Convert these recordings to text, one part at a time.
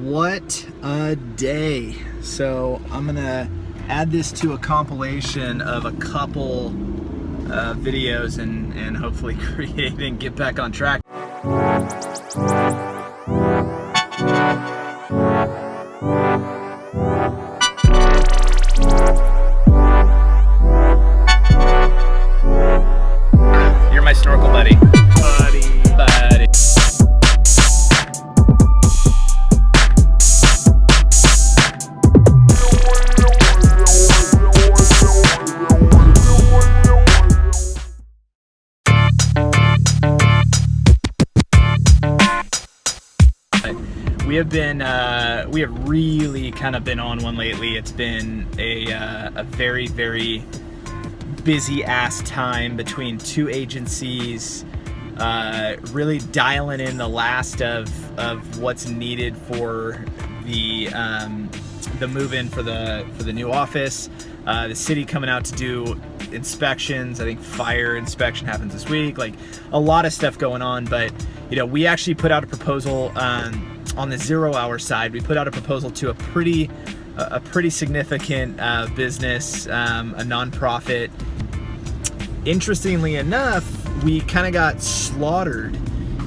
What a day. So I'm gonna add this to a compilation of a couple videos and hopefully create and get back on track. You're my snorkel buddy. Buddy. We have really kind of been on one lately. It's been a very, very busy ass time between two agencies, really dialing in the last of what's needed for the move in for the new office. The city coming out to do inspections. I think fire inspection happens this week. Like a lot of stuff going on, but you know, we actually put out a proposal on the 0 hour side. We put out a proposal to a pretty significant business, a nonprofit. Interestingly enough, we kind of got slaughtered,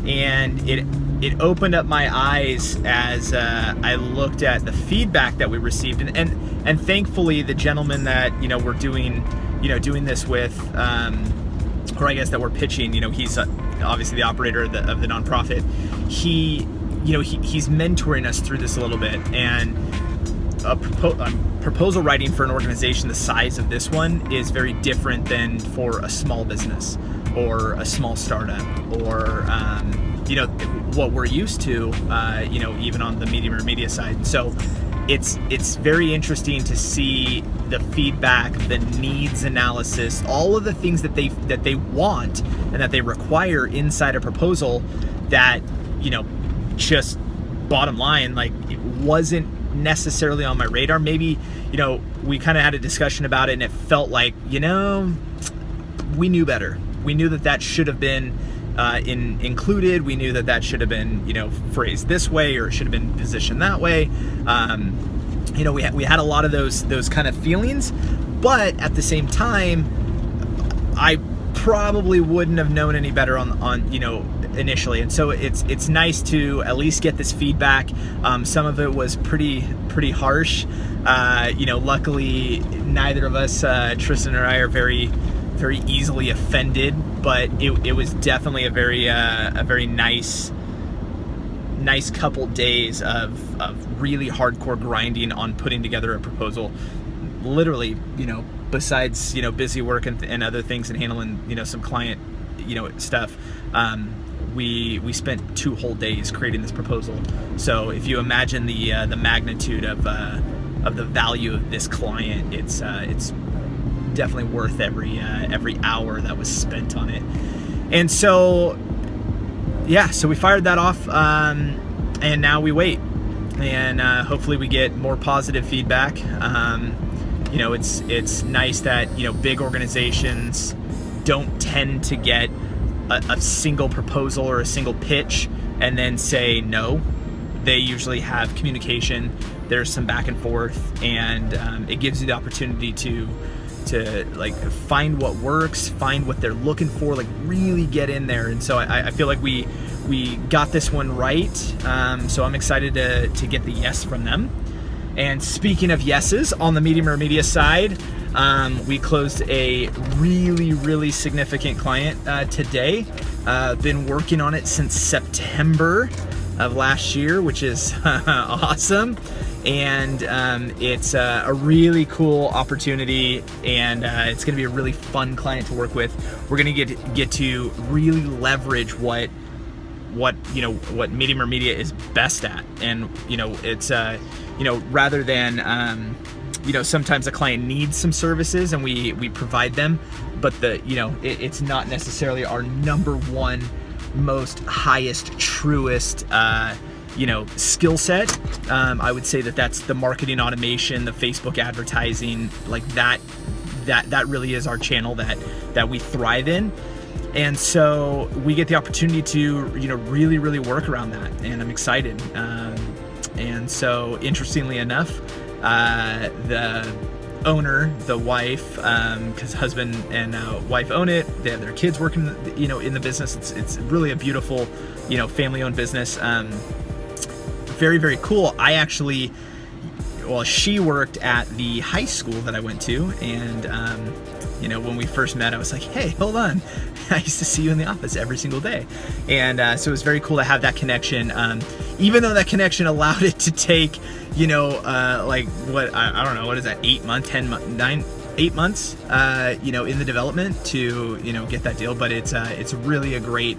and it opened up my eyes as I looked at the feedback that we received, and thankfully the gentleman that we're doing this with, or I guess that we're pitching, he's obviously the operator of the nonprofit. He's mentoring us through this a little bit, and proposal writing for an organization the size of this one is very different than for a small business or a small startup or what we're used to, even on the medium or media side. So it's very interesting to see the feedback, the needs analysis, all of the things that they want and that they require inside a proposal that just bottom line, like, it wasn't necessarily on my radar. Maybe we kind of had a discussion about it, and it felt like we knew better. We knew that should have been included. We knew that should have been phrased this way, or it should have been positioned that way. We had a lot of those kind of feelings, but at the same time, I probably wouldn't have known any better on initially. And so it's nice to at least get this feedback. Some of it was pretty harsh. Luckily neither of us, Tristan or I, are very, very easily offended, but it was definitely a very nice couple days of really hardcore grinding on putting together a proposal. Literally, besides busy work and other things and handling some client stuff, we spent 2 whole days creating this proposal. So if you imagine the magnitude of the value of this client, it's definitely worth every hour that was spent on it. And so we fired that off, and now we wait, and hopefully we get more positive feedback. It's nice that big organizations don't tend to get a single proposal or a single pitch and then say no. They usually have communication. There's some back and forth, and it gives you the opportunity to like find what works, find what they're looking for, like really get in there. And so I feel like we got this one right. So I'm excited to get the yes from them. And speaking of yeses, on the medium or media side, we closed a really, really significant client today. Been working on it since September of last year, which is awesome. And it's a really cool opportunity, and it's going to be a really fun client to work with. We're going to get to really leverage what medium or media is best at, and it's rather than sometimes a client needs some services and we provide them, but it's not necessarily our number one most highest, truest skill set. I would say that's the marketing automation, the Facebook advertising, like that really is our channel that we thrive in. And so we get the opportunity to really, really work around that, and I'm excited. And so interestingly enough, the owner, the wife, because husband and wife own it, they have their kids working, in the business. It's really a beautiful, family-owned business. Very, very cool. She worked at the high school that I went to, and when we first met, I was like, hey, hold on. I used to see you in the office every single day. And so it was very cool to have that connection, even though that connection allowed it to take, I don't know, what is that, 8 months, 8 months, in the development to, get that deal. But it's really a great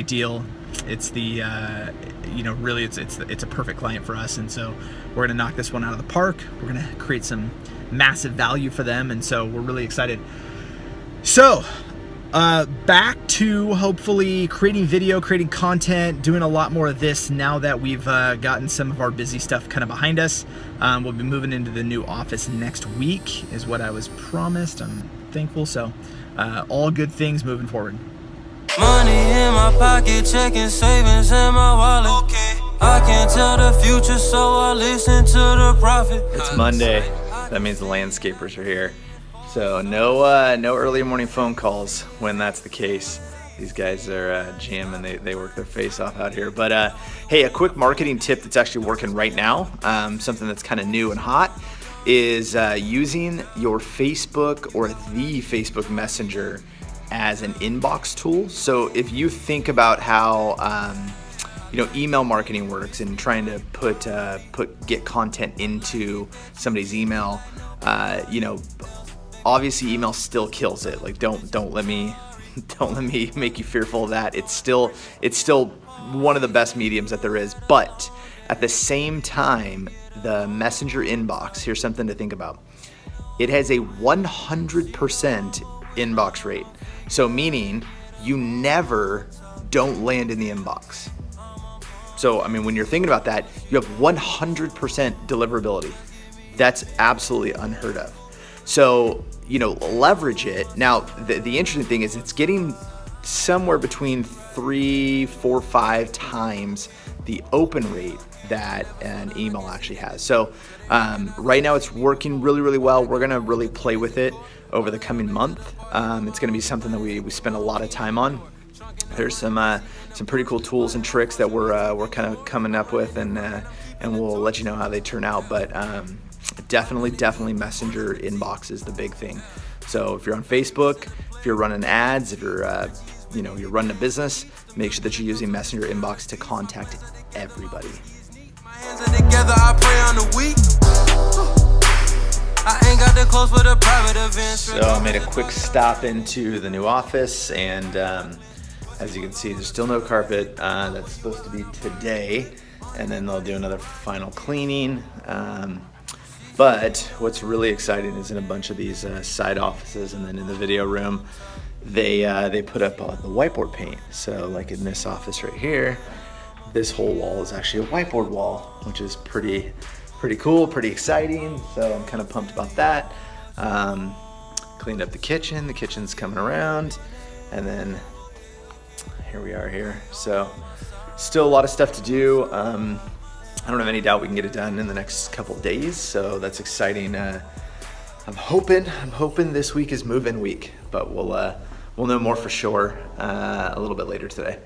deal. It's the, really it's a perfect client for us. And so we're gonna knock this one out of the park. We're gonna create some massive value for them. And so we're really excited. So back to hopefully creating video, creating content, doing a lot more of this now that we've gotten some of our busy stuff kind of behind us. We'll be moving into the new office next week is what I was promised. I'm thankful. So all good things moving forward. Money in my pocket, checking savings in my wallet. Okay. I can't tell the future, so I listen to the prophet. It's Monday. That means the landscapers are here. So no early morning phone calls when that's the case. These guys are jamming. They work their face off out here. But hey, a quick marketing tip that's actually working right now, something that's kind of new and hot, is using your Facebook or the Facebook Messenger as an inbox tool. So if you think about how email marketing works and trying to get content into somebody's email, obviously email still kills it. Like don't let me make you fearful of that. It's still one of the best mediums that there is. But at the same time, the Messenger inbox, here's something to think about. It has a 100% inbox rate. So meaning you never don't land in the inbox. So, when you're thinking about that, you have 100% deliverability. That's absolutely unheard of. So, leverage it. Now, the interesting thing is it's getting somewhere between 3, 4, 5 times the open rate that an email actually has. So right now it's working really, really well. We're gonna really play with it over the coming month. It's gonna be something that we spend a lot of time on. There's some pretty cool tools and tricks that we're kind of coming up with, and we'll let you know how they turn out. But definitely Messenger inbox is the big thing. So if you're on Facebook, if you're running ads, if you're you're running a business, make sure that you're using Messenger inbox to contact everybody. So I made a quick stop into the new office, and as you can see, there's still no carpet. That's supposed to be today, and then they'll do another final cleaning. But what's really exciting is in a bunch of these side offices, and then in the video room, they put up the whiteboard paint. So like in this office right here, this whole wall is actually a whiteboard wall, which is pretty cool, pretty exciting. So I'm kind of pumped about that. Cleaned up the kitchen. The kitchen's coming around, and then here we are here. So still a lot of stuff to do. I don't have any doubt we can get it done in the next couple of days. So that's exciting. I'm hoping this week is move-in week, but we'll know more for sure a little bit later today.